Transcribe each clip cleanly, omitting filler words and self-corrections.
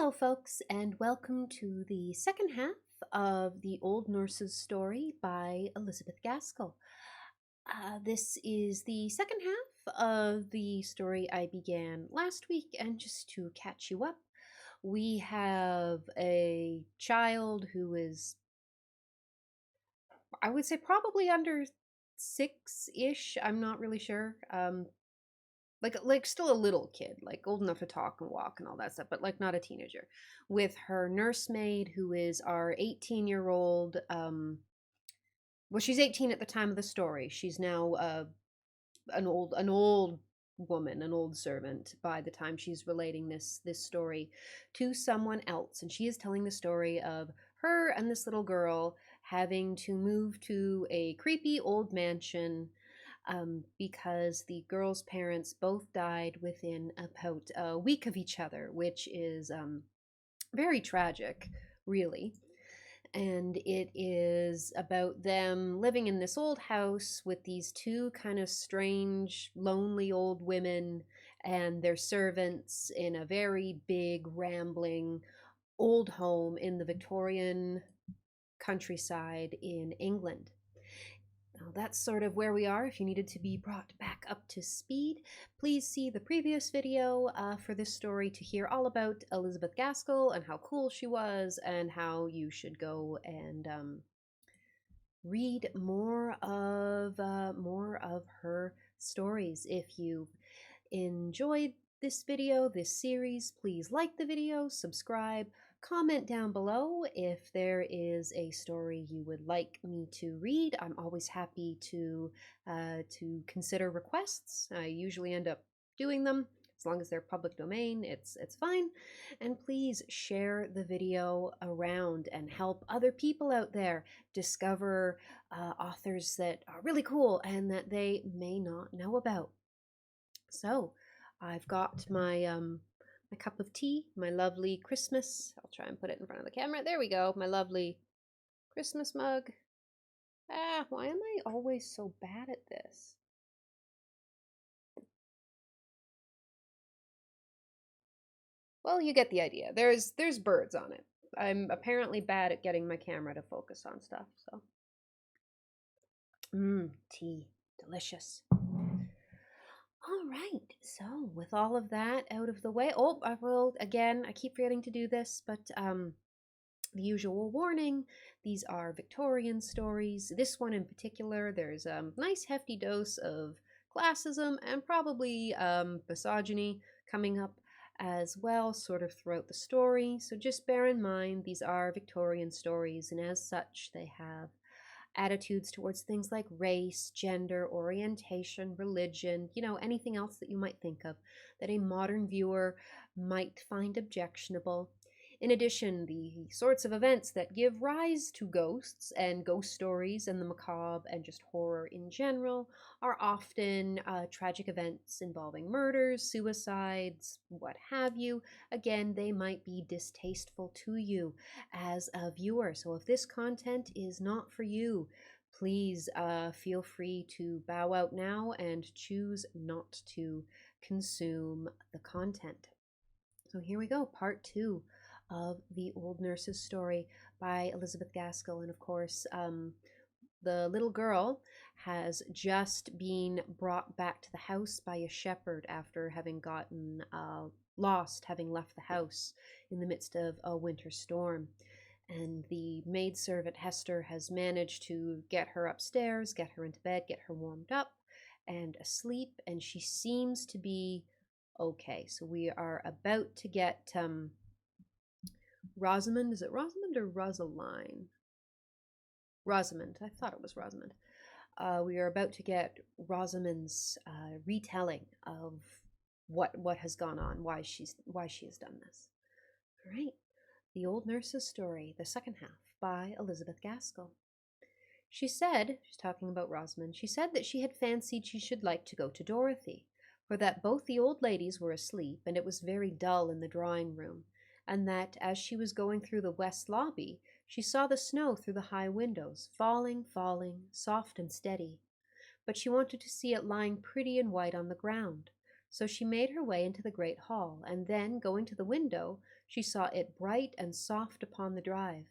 Hello, folks, and welcome to the second half of The Old Nurse's Story by Elizabeth Gaskell. This is the second half of the story I began last week, and just to catch you up, we have a child who is, I would say, probably under six-ish. I'm not really sure. Like still a little kid, like old enough to talk and walk and all that stuff, but like not a teenager, with her nursemaid who is our 18-year-old. Well, she's 18 at the time of the story. She's now an old woman, an old servant by the time she's relating this story to someone else, and she is telling the story of her and this little girl having to move to a creepy old mansion because the girl's parents both died within about a week of each other, which is very tragic, really. And it is about them living in this old house with these two kind of strange, lonely old women and their servants in a very big, rambling old home in the Victorian countryside in England. Now, that's sort of where we are. If you needed to be brought back up to speed, please see the previous video for this story to hear all about Elizabeth Gaskell and how cool she was and how you should go and read more of her stories. If you enjoyed this video, this series, please like the video, subscribe, comment down below if there is a story you would like me to read. I'm always happy to consider requests. I usually end up doing them. As long as they're public domain, it's fine. And please share the video around and help other people out there discover authors that are really cool and that they may not know about. So I've got my cup of tea, my lovely Christmas. I'll try and put it in front of the camera. There we go. My lovely Christmas mug. Why am I always so bad at this? Well, you get the idea. There's birds on it. I'm apparently bad at getting my camera to focus on stuff, so. Tea. Delicious. All right, so with all of that out of the way, I keep forgetting to do this, but the usual warning, these are Victorian stories. This one in particular, there's a nice hefty dose of classism and probably misogyny coming up as well, sort of throughout the story. So just bear in mind, these are Victorian stories, and as such, they have attitudes towards things like race, gender, orientation, religion, anything else that you might think of that a modern viewer might find objectionable. In addition, the sorts of events that give rise to ghosts and ghost stories and the macabre and just horror in general are often tragic events involving murders, suicides, what have you. Again, they might be distasteful to you as a viewer. So if this content is not for you, please feel free to bow out now and choose not to consume the content. So here we go, part 2 of The Old Nurse's Story by Elizabeth Gaskell. And of course, the little girl has just been brought back to the house by a shepherd after having gotten lost, having left the house in the midst of a winter storm. And the maidservant Hester has managed to get her upstairs, get her into bed, get her warmed up and asleep, and she seems to be okay. So we are about to get Rosamond. Is it Rosamond or Rosaline? Rosamond. I thought it was Rosamond. We are about to get Rosamond's retelling of what has gone on, why she has done this. All right. The Old Nurse's Story, the second half, by Elizabeth Gaskell. She's talking about Rosamond, she said that she had fancied she should like to go to Dorothy, for that both the old ladies were asleep, and it was very dull in the drawing room, and that as she was going through the west lobby, she saw the snow through the high windows, falling, soft and steady. But she wanted to see it lying pretty and white on the ground. So she made her way into the great hall, and then, going to the window, she saw it bright and soft upon the drive.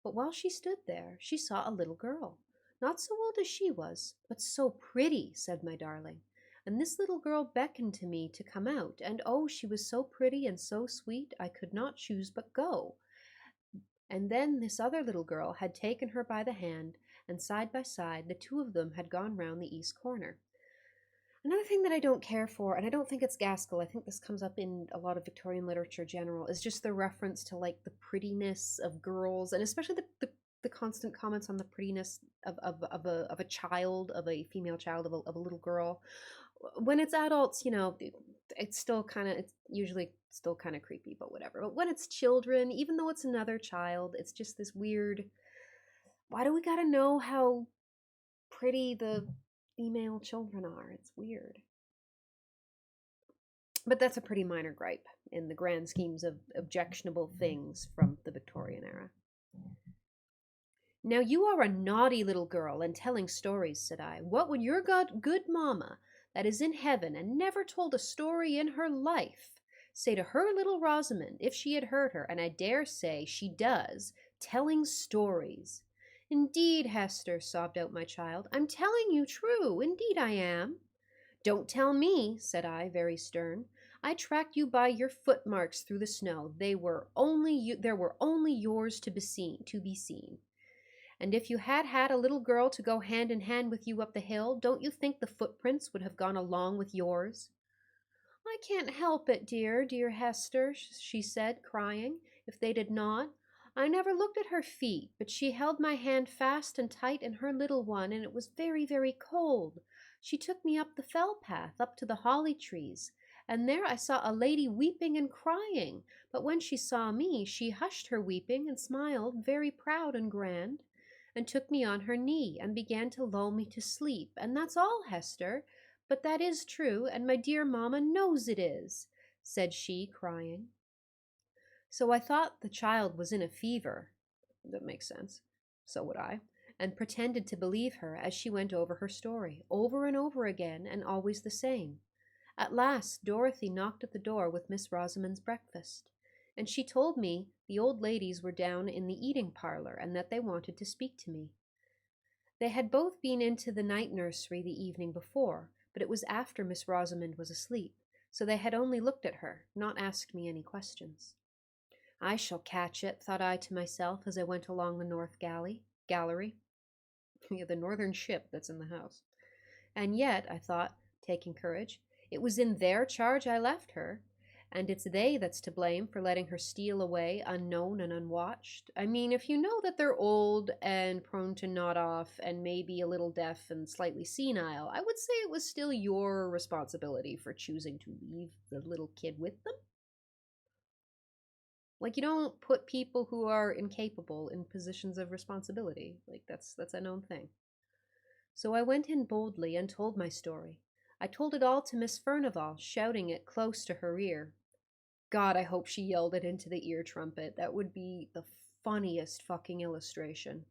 But while she stood there, she saw a little girl, not so old as she was, but so pretty, said my darling. And this little girl beckoned to me to come out, and oh, she was so pretty and so sweet, I could not choose but go. And then this other little girl had taken her by the hand, and side by side the two of them had gone round the east corner. Another thing that I don't care for, and I don't think it's Gaskell, I think this comes up in a lot of Victorian literature general, is just the reference to like the prettiness of girls, and especially the constant comments on the prettiness of a child, of a female child, of a little girl. When it's adults, it's still kind of, it's usually still kind of creepy, but whatever. But when it's children, even though it's another child, it's just this weird, why do we gotta know how pretty the female children are? It's weird. But that's a pretty minor gripe in the grand schemes of objectionable things from the Victorian era. Now you are a naughty little girl and telling stories, said I. What would your good mamma, that is in heaven and never told a story in her life, say to her little Rosamond if she had heard her, and I dare say she does, telling stories? Indeed, Hester, sobbed out my child, I'm telling you true, indeed I am. Don't tell me, said I, very stern. I tracked you by your footmarks through the snow. There were only yours to be seen. And if you had had a little girl to go hand in hand with you up the hill, don't you think the footprints would have gone along with yours? I can't help it, dear Hester, she said, crying, if they did not. I never looked at her feet, but she held my hand fast and tight in her little one, and it was very, very cold. She took me up the fell path, up to the holly trees, and there I saw a lady weeping and crying, but when she saw me, she hushed her weeping and smiled, very proud and grand, and took me on her knee, and began to lull me to sleep, and that's all, Hester. But that is true, and my dear mamma knows it is, said she, crying. So I thought the child was in a fever. That makes sense. So would I. And pretended to believe her as she went over her story, over and over again, and always the same. At last Dorothy knocked at the door with Miss Rosamond's breakfast, and she told me the old ladies were down in the eating parlor, and that they wanted to speak to me. They had both been into the night nursery the evening before, but it was after Miss Rosamond was asleep, so they had only looked at her, not asked me any questions. I shall catch it, thought I to myself as I went along the north gallery. Yeah, the northern ship that's in the house. And yet, I thought, taking courage, it was in their charge I left her, and it's they that's to blame for letting her steal away unknown and unwatched. I mean, if you know that they're old and prone to nod off and maybe a little deaf and slightly senile, I would say it was still your responsibility for choosing to leave the little kid with them. Like, you don't put people who are incapable in positions of responsibility. Like, that's a known thing. So I went in boldly and told my story. I told it all to Miss Furnivall, shouting it close to her ear. God, I hope she yelled it into the ear trumpet. That would be the funniest fucking illustration.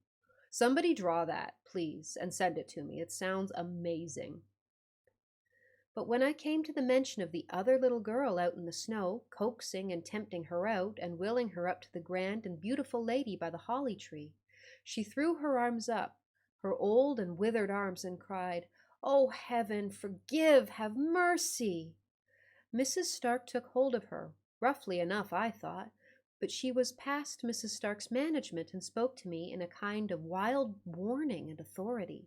Somebody draw that, please, and send it to me. It sounds amazing. But when I came to the mention of the other little girl out in the snow, coaxing and tempting her out, and willing her up to the grand and beautiful lady by the holly tree, she threw her arms up, her old and withered arms, and cried, "Oh, heaven, forgive, have mercy!" Mrs. Stark took hold of her, roughly enough, I thought, but she was past Mrs. Stark's management and spoke to me in a kind of wild warning and authority.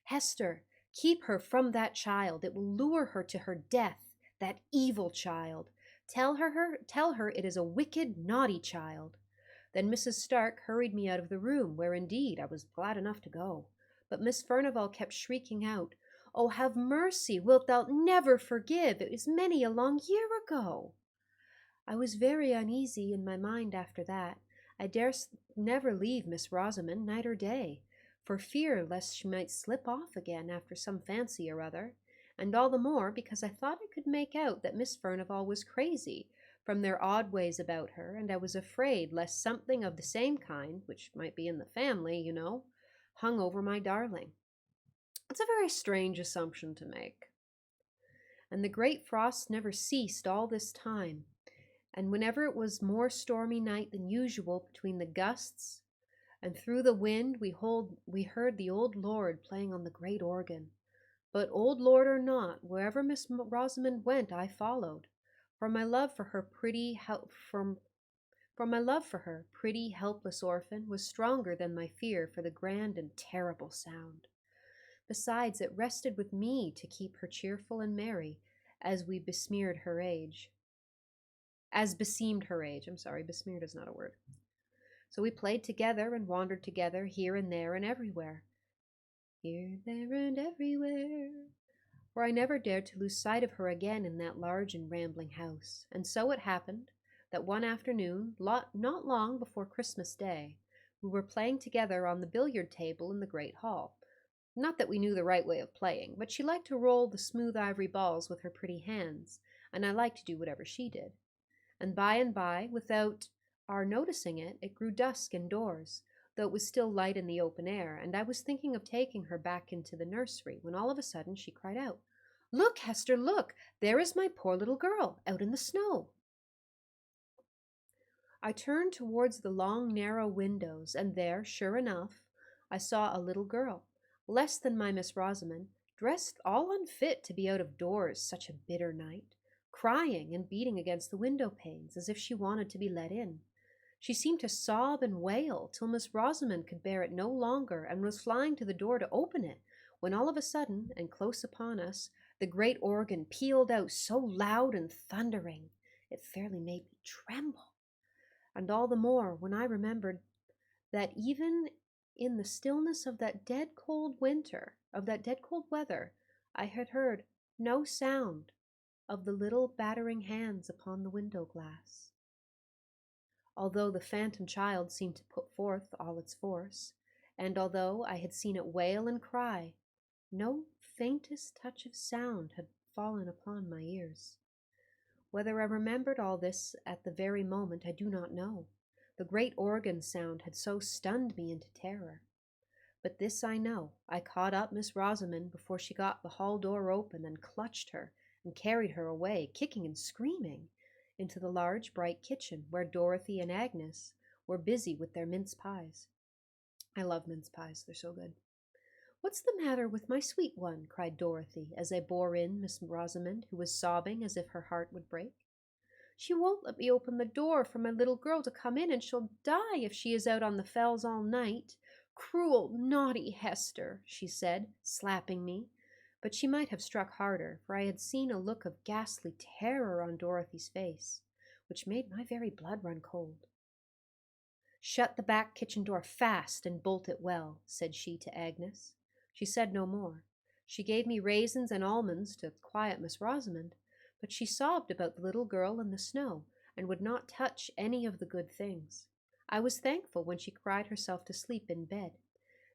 "Hester, keep her from that child. It will lure her to her death, that evil child. Tell her it is a wicked, naughty child." Then Mrs. Stark hurried me out of the room, where indeed I was glad enough to go. But Miss Furnivall kept shrieking out, "Oh, have mercy! Wilt thou never forgive? It is many a long year ago." I was very uneasy in my mind after that. I durst never leave Miss Rosamond night or day, for fear lest she might slip off again after some fancy or other, and all the more because I thought I could make out that Miss Furnivall was crazy, from their odd ways about her, and I was afraid lest something of the same kind, which might be in the family, hung over my darling. It's a very strange assumption to make. and the great frost never ceased all this time, and whenever it was more stormy night than usual between the gusts, and through the wind we heard the old lord playing on the great organ. But old lord or not, wherever Miss Rosamond went I followed, for my love for her pretty helpless orphan was stronger than my fear for the grand and terrible sound. Besides, it rested with me to keep her cheerful and merry, as we besmeared her age. As beseemed her age. I'm sorry, besmeared is not a word. So we played together and wandered together here and there and everywhere. Here, there, and everywhere. For I never dared to lose sight of her again in that large and rambling house. And so it happened that one afternoon, not long before Christmas Day, we were playing together on the billiard table in the great hall. Not that we knew the right way of playing, but she liked to roll the smooth ivory balls with her pretty hands, and I liked to do whatever she did. And by, without our noticing it, it grew dusk indoors, though it was still light in the open air, and I was thinking of taking her back into the nursery, when all of a sudden she cried out, "Look, Hester, look! There is my poor little girl, out in the snow!" I turned towards the long, narrow windows, and there, sure enough, I saw a little girl, less than my Miss Rosamond, dressed all unfit to be out of doors such a bitter night, crying and beating against the window panes as if she wanted to be let in. She seemed to sob and wail till Miss Rosamond could bear it no longer and was flying to the door to open it, when all of a sudden, and close upon us, the great organ pealed out so loud and thundering, it fairly made me tremble. And all the more when I remembered that even in the stillness of that dead cold weather, I had heard no sound of the little battering hands upon the window glass. Although the phantom child seemed to put forth all its force, and although I had seen it wail and cry, no faintest touch of sound had fallen upon my ears. Whether I remembered all this at the very moment I do not know. The great organ sound had so stunned me into terror. But this I know, I caught up Miss Rosamond before she got the hall door open, and clutched her and carried her away, kicking and screaming, into the large bright kitchen where Dorothy and Agnes were busy with their mince pies. I love mince pies, they're so good. "What's the matter with my sweet one?" cried Dorothy, as I bore in Miss Rosamond, who was sobbing as if her heart would break. "She won't let me open the door for my little girl to come in, and she'll die if she is out on the fells all night. Cruel, naughty Hester," she said, slapping me. But she might have struck harder, for I had seen a look of ghastly terror on Dorothy's face, which made my very blood run cold. "Shut the back kitchen door fast and bolt it well," said she to Agnes. She said no more. She gave me raisins and almonds to quiet Miss Rosamond, but she sobbed about the little girl in the snow, and would not touch any of the good things. I was thankful when she cried herself to sleep in bed.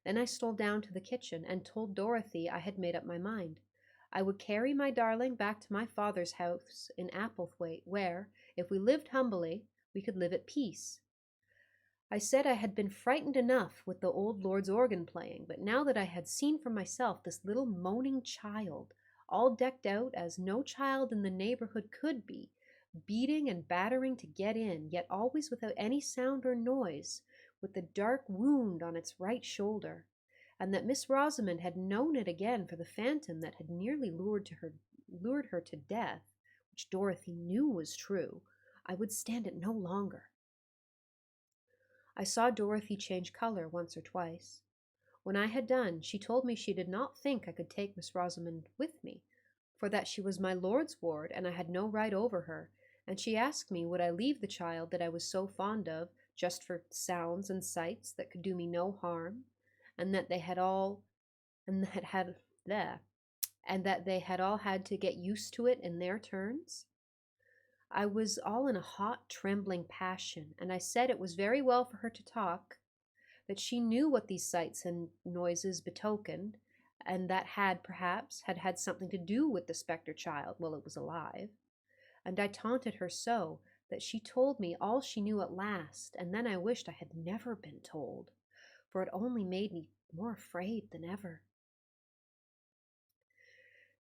Then I stole down to the kitchen and told Dorothy I had made up my mind. I would carry my darling back to my father's house in Applethwaite, where, if we lived humbly, we could live at peace. I said I had been frightened enough with the old lord's organ playing, but now that I had seen for myself this little moaning child, all decked out as no child in the neighborhood could be, beating and battering to get in, yet always without any sound or noise, with the dark wound on its right shoulder, and that Miss Rosamond had known it again for the phantom that had nearly lured her to death, which Dorothy knew was true, I would stand it no longer. I saw Dorothy change color once or twice. When I had done, she told me she did not think I could take Miss Rosamond with me, for that she was my lord's ward, and I had no right over her, and she asked me would I leave the child that I was so fond of, just for sounds and sights that could do me no harm, and that they had all had to get used to it in their turns. I was all in a hot, trembling passion, and I said it was very well for her to talk, that she knew what these sights and noises betokened, and that perhaps had something to do with the spectre child while it was alive. And I taunted her so that she told me all she knew at last, and then I wished I had never been told, for it only made me more afraid than ever.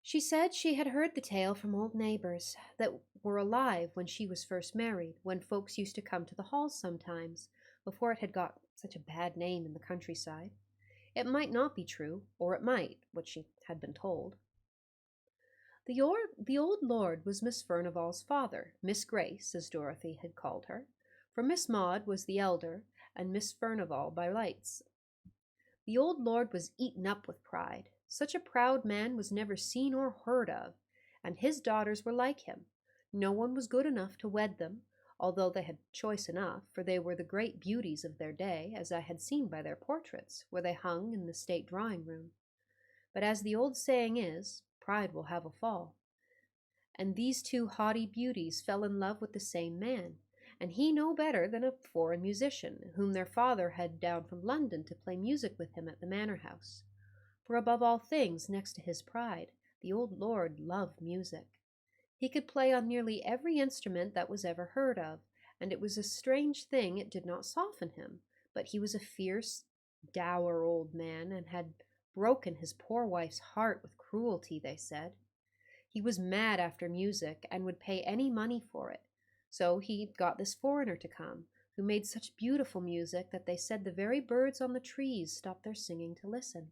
She said she had heard the tale from old neighbors that were alive when she was first married, when folks used to come to the hall sometimes, before it had got such a bad name in the countryside. It might not be true, or it might, what she had been told. The old lord was Miss Furnivall's father, Miss Grace, as Dorothy had called her, for Miss Maud was the elder, and Miss Furnivall by rights. The old lord was eaten up with pride. Such a proud man was never seen or heard of, and his daughters were like him. No one was good enough to wed them, although they had choice enough, for they were the great beauties of their day, as I had seen by their portraits, where they hung in the state drawing-room. But as the old saying is, pride will have a fall. And these two haughty beauties fell in love with the same man, and he no better than a foreign musician, whom their father had down from London to play music with him at the manor house. For above all things, next to his pride, the old lord loved music. He could play on nearly every instrument that was ever heard of, and it was a strange thing it did not soften him, but he was a fierce, dour old man, and had broken his poor wife's heart with cruelty, they said. He was mad after music, and would pay any money for it. So he got this foreigner to come, who made such beautiful music that they said the very birds on the trees stopped their singing to listen.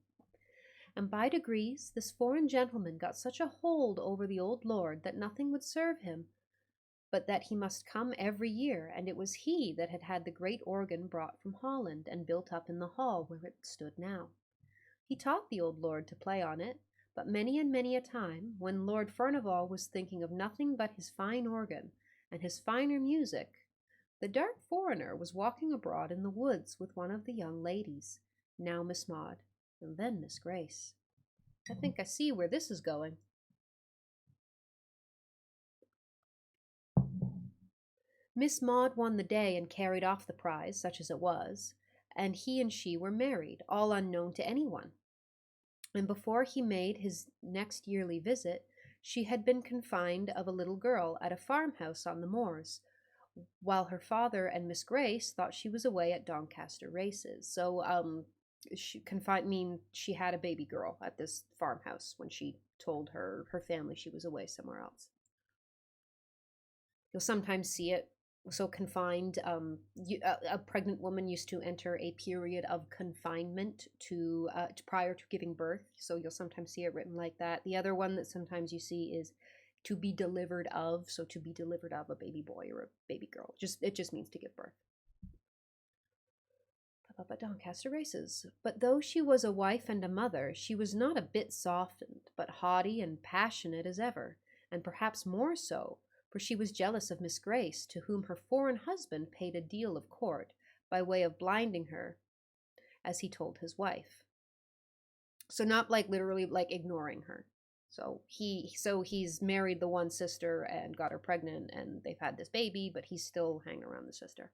And by degrees this foreign gentleman got such a hold over the old lord that nothing would serve him but that he must come every year, and it was he that had had the great organ brought from Holland and built up in the hall where it stood now. He taught the old lord to play on it, but many and many a time, when Lord Furnivall was thinking of nothing but his fine organ and his finer music, the dark foreigner was walking abroad in the woods with one of the young ladies, now Miss Maud, and then Miss Grace. I think I see where this is going. Miss Maud won the day and carried off the prize, such as it was, and he and she were married, all unknown to anyone. And before he made his next yearly visit, she had been confined of a little girl at a farmhouse on the moors, while her father and Miss Grace thought she was away at Doncaster races. So, she had a baby girl at this farmhouse when she told her family she was away somewhere else. You'll sometimes see it so confined. A pregnant woman used to enter a period of confinement prior to giving birth. So you'll sometimes see it written like that. The other one that sometimes you see is to be delivered of. So to be delivered of a baby boy or a baby girl. It just means to give birth. Doncaster races. But though she was a wife and a mother, she was not a bit softened, but haughty and passionate as ever, and perhaps more so, for she was jealous of Miss Grace, to whom her foreign husband paid a deal of court, by way of blinding her, as he told his wife. So not like literally like ignoring her. He's married the one sister and got her pregnant, and they've had this baby, but he's still hanging around the sister.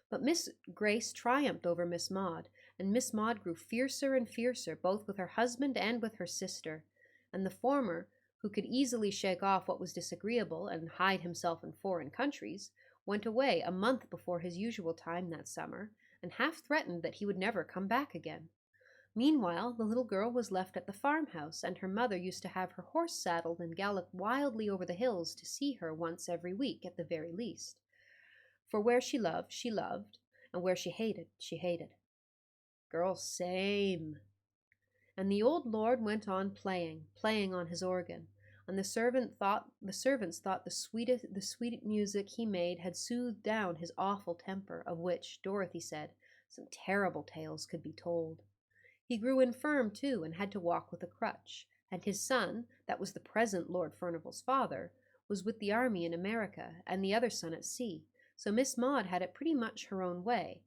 But Miss Grace triumphed over Miss Maud, and Miss Maud grew fiercer and fiercer, both with her husband and with her sister, and the former, who could easily shake off what was disagreeable and hide himself in foreign countries, went away a month before his usual time that summer, and half threatened that he would never come back again. Meanwhile, the little girl was left at the farmhouse, and her mother used to have her horse saddled and gallop wildly over the hills to see her once every week at the very least. For where she loved, and where she hated. Girls, same. And the old lord went on playing on his organ, and the servants thought the sweet music he made had soothed down his awful temper, of which, Dorothy said, some terrible tales could be told. He grew infirm, too, and had to walk with a crutch, and his son, that was the present Lord Furnivall's father, was with the army in America, and the other son at sea, so Miss Maud had it pretty much her own way,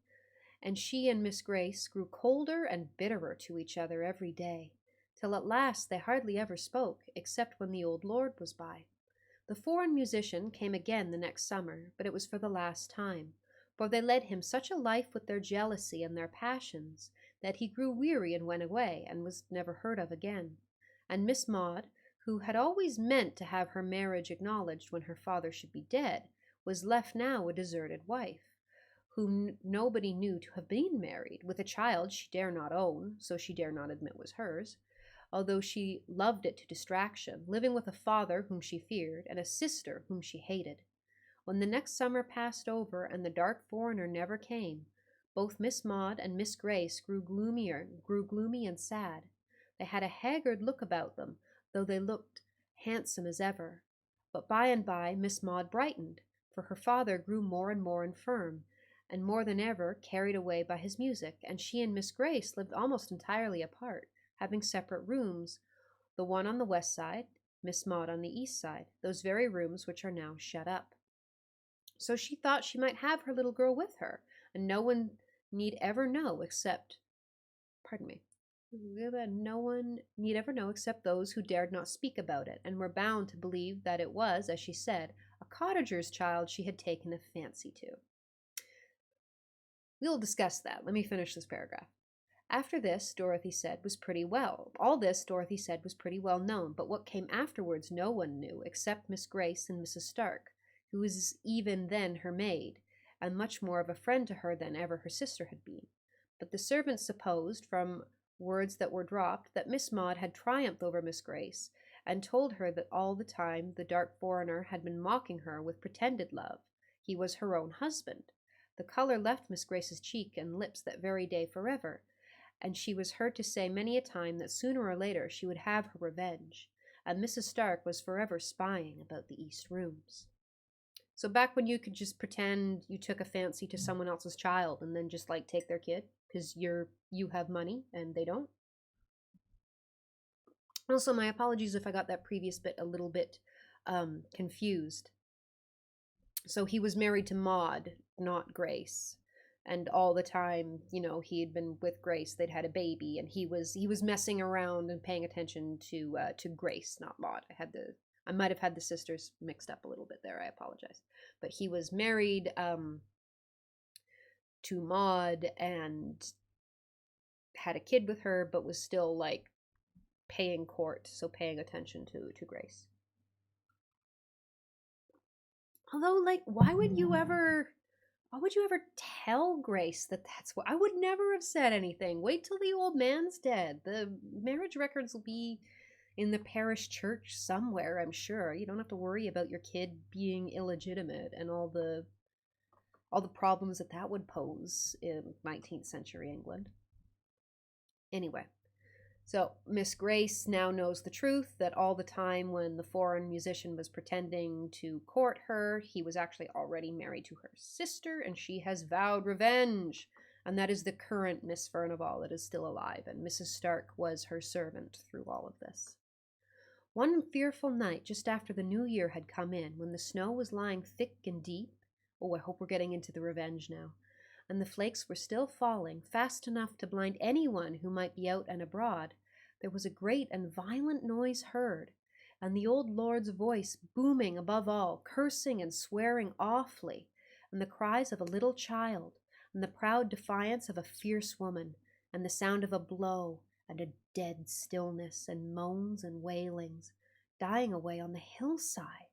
and she and Miss Grace grew colder and bitterer to each other every day, till at last they hardly ever spoke, except when the old lord was by. The foreign musician came again the next summer, but it was for the last time, for they led him such a life with their jealousy and their passions, that he grew weary and went away, and was never heard of again. And Miss Maud, who had always meant to have her marriage acknowledged when her father should be dead, was left now a deserted wife, whom nobody knew to have been married, with a child she dare not own, so she dare not admit was hers, although she loved it to distraction, living with a father whom she feared and a sister whom she hated. When the next summer passed over and the dark foreigner never came, both Miss Maud and Miss Grace grew gloomy and sad. They had a haggard look about them, though they looked handsome as ever. But by and by Miss Maud brightened, for her father grew more and more infirm, and more than ever carried away by his music, and she and Miss Grace lived almost entirely apart, having separate rooms, the one on the west side, Miss Maud on the east side, those very rooms which are now shut up. So she thought she might have her little girl with her, and no one need ever know except, pardon me, no one need ever know except those who dared not speak about it, and were bound to believe that it was, as she said, a cottager's child she had taken a fancy to. We'll discuss that. Let me finish this paragraph. After this, Dorothy said, was pretty well. All this, Dorothy said, was pretty well known, but what came afterwards no one knew, except Miss Grace and Mrs. Stark, who was even then her maid, and much more of a friend to her than ever her sister had been. But the servants supposed, from words that were dropped, that Miss Maud had triumphed over Miss Grace, and told her that all the time the dark foreigner had been mocking her with pretended love. He was her own husband. The color left Miss Grace's cheek and lips that very day forever, and she was heard to say many a time that sooner or later she would have her revenge, and Mrs. Stark was forever spying about the east rooms. So back when you could just pretend you took a fancy to someone else's child and then just like take their kid because you have money and they don't. Also, my apologies if I got that previous bit a little bit confused. So he was married to Maud, not Grace. And all the time, he had been with Grace. They'd had a baby, and he was messing around and paying attention to Grace, not Maud. I might have had the sisters mixed up a little bit there. I apologize. But he was married to Maud and had a kid with her, but was still like paying court, so paying attention to Grace. Although, like, why would you ever tell Grace that that's what? I would never have said anything. Wait till the old man's dead. The marriage records will be in the parish church somewhere, I'm sure. You don't have to worry about your kid being illegitimate and all the problems that would pose in 19th century England. Anyway, so Miss Grace now knows the truth, that all the time when the foreign musician was pretending to court her, he was actually already married to her sister, and she has vowed revenge. And that is the current Miss Furnivall that is still alive, and Mrs. Stark was her servant through all of this. One fearful night, just after the new year had come in, when the snow was lying thick and deep, oh, I hope we're getting into the revenge now, and the flakes were still falling, fast enough to blind anyone who might be out and abroad, there was a great and violent noise heard, and the old lord's voice booming above all, cursing and swearing awfully, and the cries of a little child, and the proud defiance of a fierce woman, and the sound of a blow, and a dead stillness, and moans and wailings, dying away on the hillside.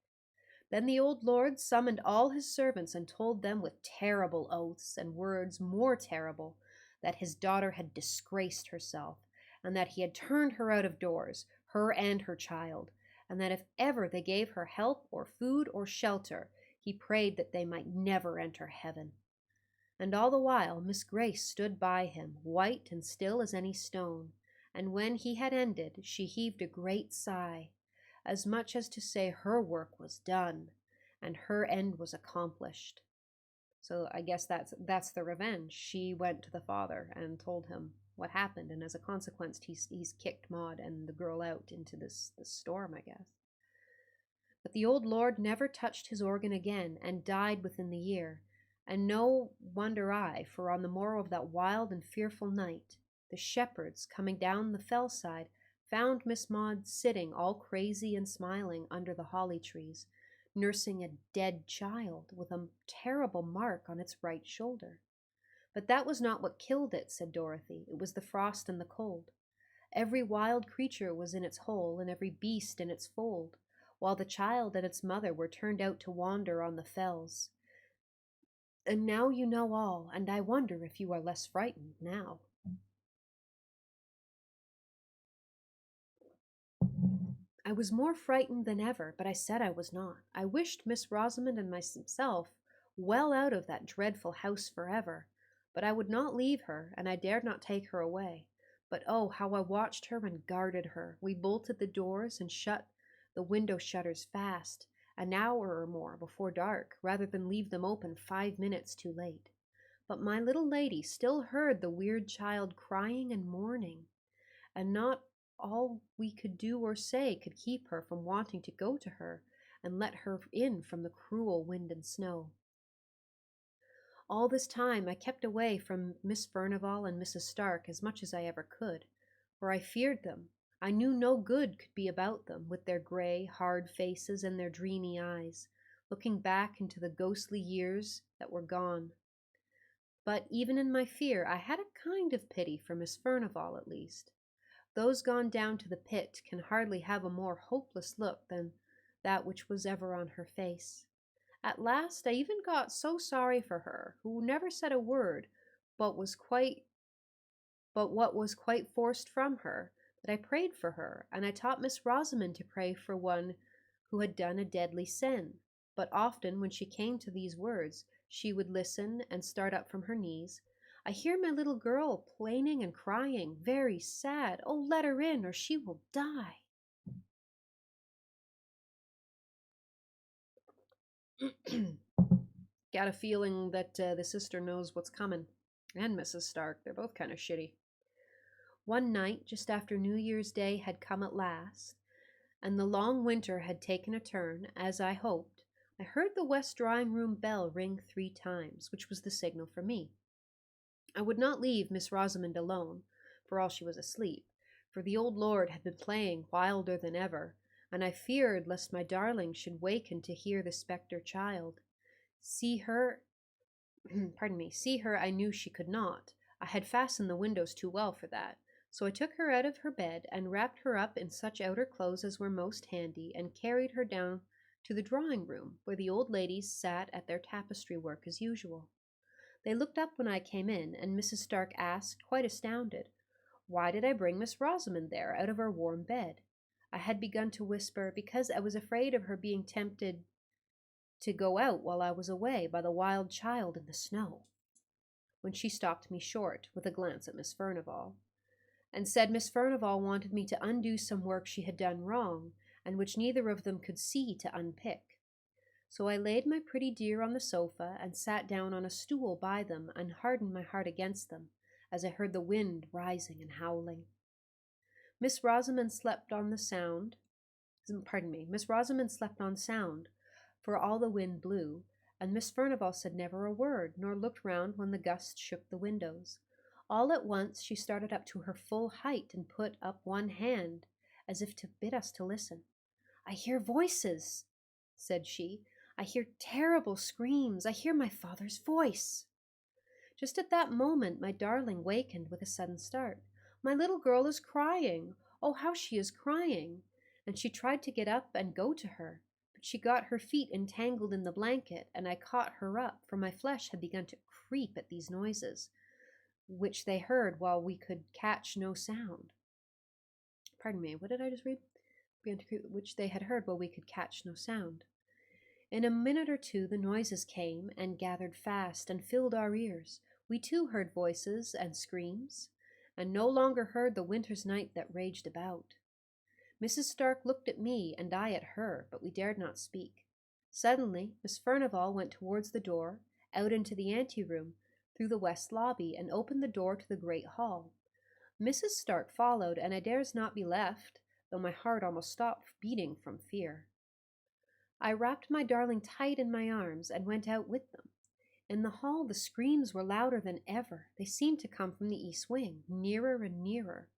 Then the old lord summoned all his servants and told them with terrible oaths and words more terrible that his daughter had disgraced herself, and that he had turned her out of doors, her and her child, and that if ever they gave her help or food or shelter, he prayed that they might never enter heaven. And all the while Miss Grace stood by him, white and still as any stone, and when he had ended, she heaved a great sigh, as much as to say her work was done, and her end was accomplished. So I guess that's the revenge. She went to the father and told him what happened, and as a consequence, he's kicked Maud and the girl out into this storm, I guess. But the old lord never touched his organ again, and died within the year, and no wonder for on the morrow of that wild and fearful night, the shepherds, coming down the fell side, found Miss Maud sitting all crazy and smiling under the holly trees, nursing a dead child with a terrible mark on its right shoulder. But that was not what killed it, said Dorothy. It was the frost and the cold. Every wild creature was in its hole, and every beast in its fold, while the child and its mother were turned out to wander on the fells. And now you know all, and I wonder if you are less frightened now. I was more frightened than ever, but I said I was not. I wished Miss Rosamond and myself well out of that dreadful house forever, but I would not leave her, and I dared not take her away. But oh, how I watched her and guarded her! We bolted the doors and shut the window shutters fast, an hour or more before dark, rather than leave them open 5 minutes too late. But my little lady still heard the weird child crying and mourning, and not all we could do or say could keep her from wanting to go to her and let her in from the cruel wind and snow. All this time I kept away from Miss Furnivall and Mrs. Stark as much as I ever could, for I feared them. I knew no good could be about them, with their grey, hard faces and their dreamy eyes, looking back into the ghostly years that were gone. But even in my fear I had a kind of pity for Miss Furnivall at least. Those gone down to the pit can hardly have a more hopeless look than that which was ever on her face. At last I even got so sorry for her, who never said a word, but what was quite forced from her, that I prayed for her, and I taught Miss Rosamond to pray for one who had done a deadly sin. But often when she came to these words, she would listen and start up from her knees. I hear my little girl plaining and crying, very sad. Oh, let her in, or she will die. Got a feeling that the sister knows what's coming. And Mrs. Stark, they're both kind of shitty. One night, just after New Year's Day had come at last, and the long winter had taken a turn, as I hoped, I heard the west drawing-room bell ring 3 times, which was the signal for me. I would not leave Miss Rosamond alone, for all she was asleep, for the old lord had been playing wilder than ever, and I feared lest my darling should waken to hear the spectre child. See her see her I knew she could not. I had fastened the windows too well for that. So I took her out of her bed and wrapped her up in such outer clothes as were most handy, and carried her down to the drawing-room, where the old ladies sat at their tapestry work as usual. They looked up when I came in, and Mrs. Stark asked, quite astounded, why did I bring Miss Rosamond there out of her warm bed? I had begun to whisper, because I was afraid of her being tempted to go out while I was away by the wild child in the snow, when she stopped me short with a glance at Miss Furnivall, and said Miss Furnivall wanted me to undo some work she had done wrong, and which neither of them could see to unpick. So I laid my pretty dear on the sofa, and sat down on a stool by them, and hardened my heart against them, as I heard the wind rising and howling. Miss Rosamond slept on sound, for all the wind blew, and Miss Furnivall said never a word, nor looked round when the gust shook the windows. All at once she started up to her full height, and put up one hand, as if to bid us to listen. I hear voices, said she. I hear terrible screams. I hear my father's voice. Just at that moment my darling wakened with a sudden start. My little girl is crying. Oh, how she is crying! And she tried to get up and go to her, but she got her feet entangled in the blanket, and I caught her up, for my flesh had begun to creep at these noises, which they heard while we could catch no sound. Pardon me, what did I just read? Which they had heard while we could catch no sound. In a minute or two the noises came, and gathered fast, and filled our ears. We too heard voices and screams, and no longer heard the winter's night that raged about. Mrs. Stark looked at me, and I at her, but we dared not speak. Suddenly Miss Furnivall went towards the door, out into the ante-room, through the west lobby, and opened the door to the great hall. Mrs. Stark followed, and I dared not be left, though my heart almost stopped beating from fear. I wrapped my darling tight in my arms, and went out with them. In the hall the screams were louder than ever. They seemed to come from the east wing, nearer and nearer,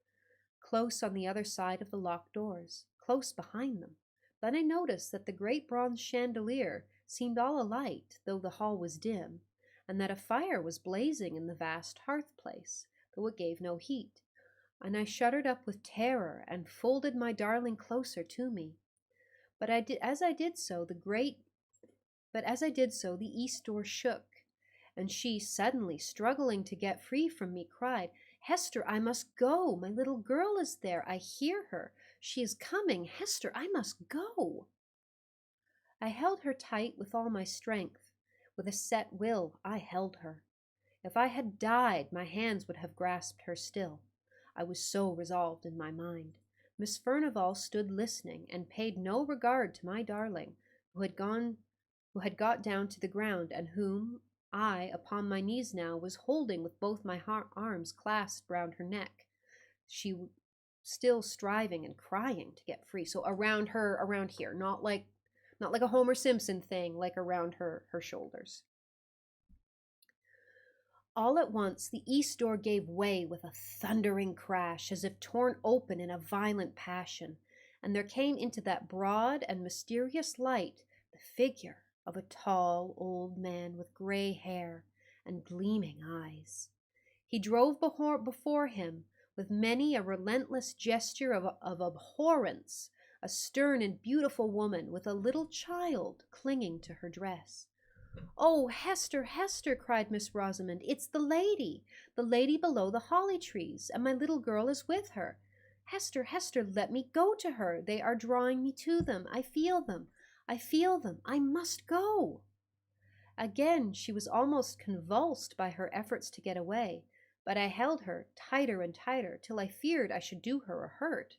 close on the other side of the locked doors, close behind them. Then I noticed that the great bronze chandelier seemed all alight, though the hall was dim, and that a fire was blazing in the vast hearth-place, though it gave no heat. And I shuddered up with terror, and folded my darling closer to me. But as I did so, the east door shook, and she, suddenly struggling to get free from me, cried, Hester, I must go. My little girl is there. I hear her. She is coming. Hester, I must go. I held her tight with all my strength. With a set will, I held her. If I had died, my hands would have grasped her still. I was so resolved in my mind. Miss Furnivall stood listening, and paid no regard to my darling, who had got down to the ground, and whom I, upon my knees now, was holding with both my arms clasped round her neck. She still striving and crying to get free. So around her, around here, not like a Homer Simpson thing, like around her shoulders. All at once the east door gave way with a thundering crash, as if torn open in a violent passion, and there came into that broad and mysterious light the figure of a tall old man with grey hair and gleaming eyes. He drove before him, with many a relentless gesture of abhorrence, a stern and beautiful woman with a little child clinging to her dress. "Oh, Hester, Hester!" cried Miss Rosamond. "It's the lady below the holly trees, and my little girl is with her. Hester, Hester, let me go to her. They are drawing me to them. I feel them. I feel them. I must go." Again she was almost convulsed by her efforts to get away, but I held her tighter and tighter till I feared I should do her a hurt,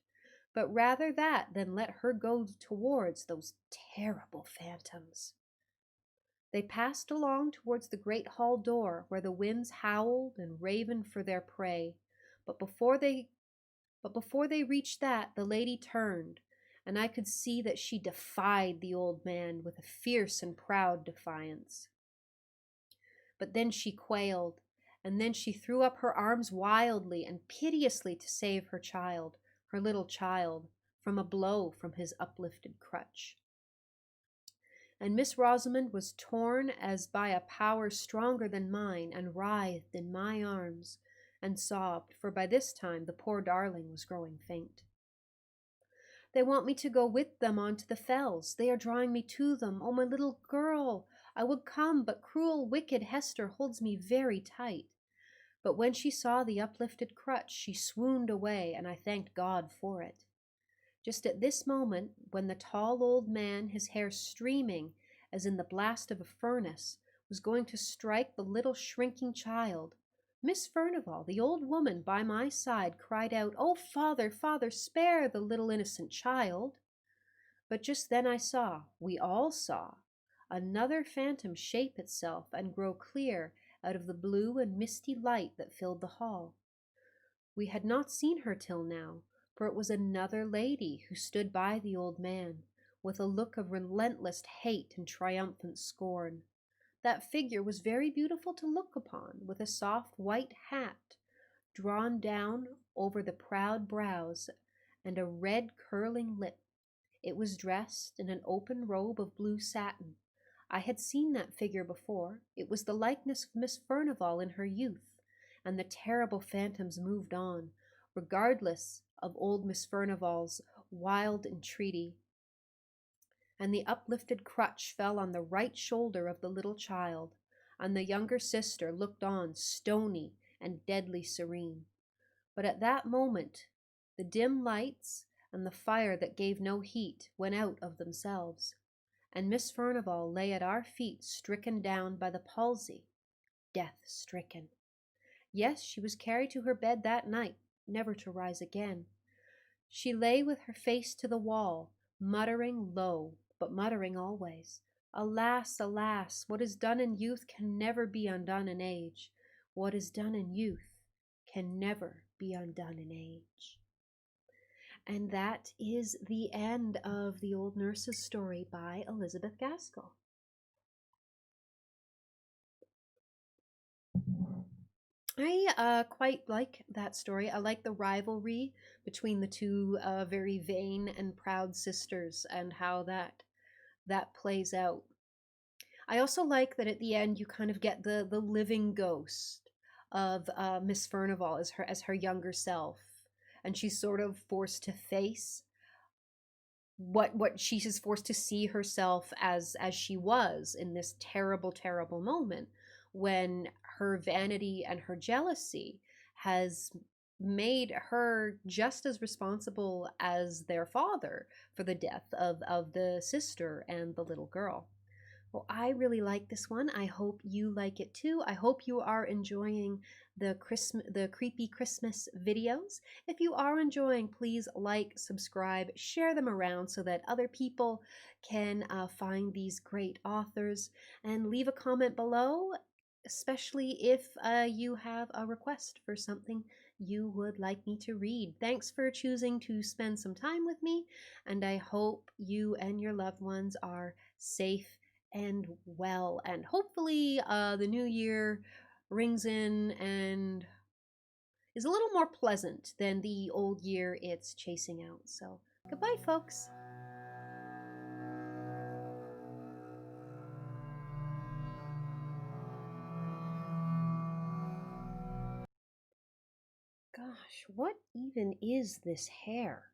but rather that than let her go towards those terrible phantoms. They passed along towards the great hall door, where the winds howled and ravened for their prey, but before they reached that, the lady turned, and I could see that she defied the old man with a fierce and proud defiance. But then she quailed, and then she threw up her arms wildly and piteously to save her child, her little child, from a blow from his uplifted crutch. And Miss Rosamond was torn as by a power stronger than mine, and writhed in my arms, and sobbed, for by this time the poor darling was growing faint. "They want me to go with them on to the fells. They are drawing me to them. Oh, my little girl! I would come, but cruel, wicked Hester holds me very tight." But when she saw the uplifted crutch, she swooned away, and I thanked God for it. Just at this moment, when the tall old man, his hair streaming as in the blast of a furnace, was going to strike the little shrinking child, Miss Furnivall, the old woman by my side, cried out, "Oh, father, father, spare the little innocent child!" But just then we all saw, another phantom shape itself and grow clear out of the blue and misty light that filled the hall. We had not seen her till now, for it was another lady who stood by the old man, with a look of relentless hate and triumphant scorn. That figure was very beautiful to look upon, with a soft white hat drawn down over the proud brows, and a red curling lip. It was dressed in an open robe of blue satin. I had seen that figure before. It was the likeness of Miss Furnivall in her youth, and the terrible phantoms moved on, regardless of old Miss Furnivall's wild entreaty, and the uplifted crutch fell on the right shoulder of the little child, and the younger sister looked on stony and deadly serene. But at that moment the dim lights and the fire that gave no heat went out of themselves, and Miss Furnivall lay at our feet, stricken down by the palsy, death-stricken. Yes, she was carried to her bed that night, never to rise again. She lay with her face to the wall, muttering low, but muttering always, "Alas, alas, what is done in youth can never be undone in age. What is done in youth can never be undone in age." And that is the end of The Old Nurse's Story by Elizabeth Gaskell. I quite like that story. I like the rivalry between the two very vain and proud sisters and how that plays out. I also like that at the end you kind of get the living ghost of Miss Furnivall as her younger self, and she's sort of forced to face what she is forced to see herself as she was in this terrible moment when her vanity and her jealousy has made her just as responsible as their father for the death of the sister and the little girl. Well, I really like this one. I hope you like it too. I hope you are enjoying the creepy Christmas videos. If you are enjoying, please like, subscribe, share them around so that other people can find these great authors, and leave a comment below, especially if you have a request for something you would like me to read. Thanks for choosing to spend some time with me, and I hope you and your loved ones are safe and well. And hopefully, the new year rings in and is a little more pleasant than the old year it's chasing out. So, goodbye, folks. Gosh, what even is this hair?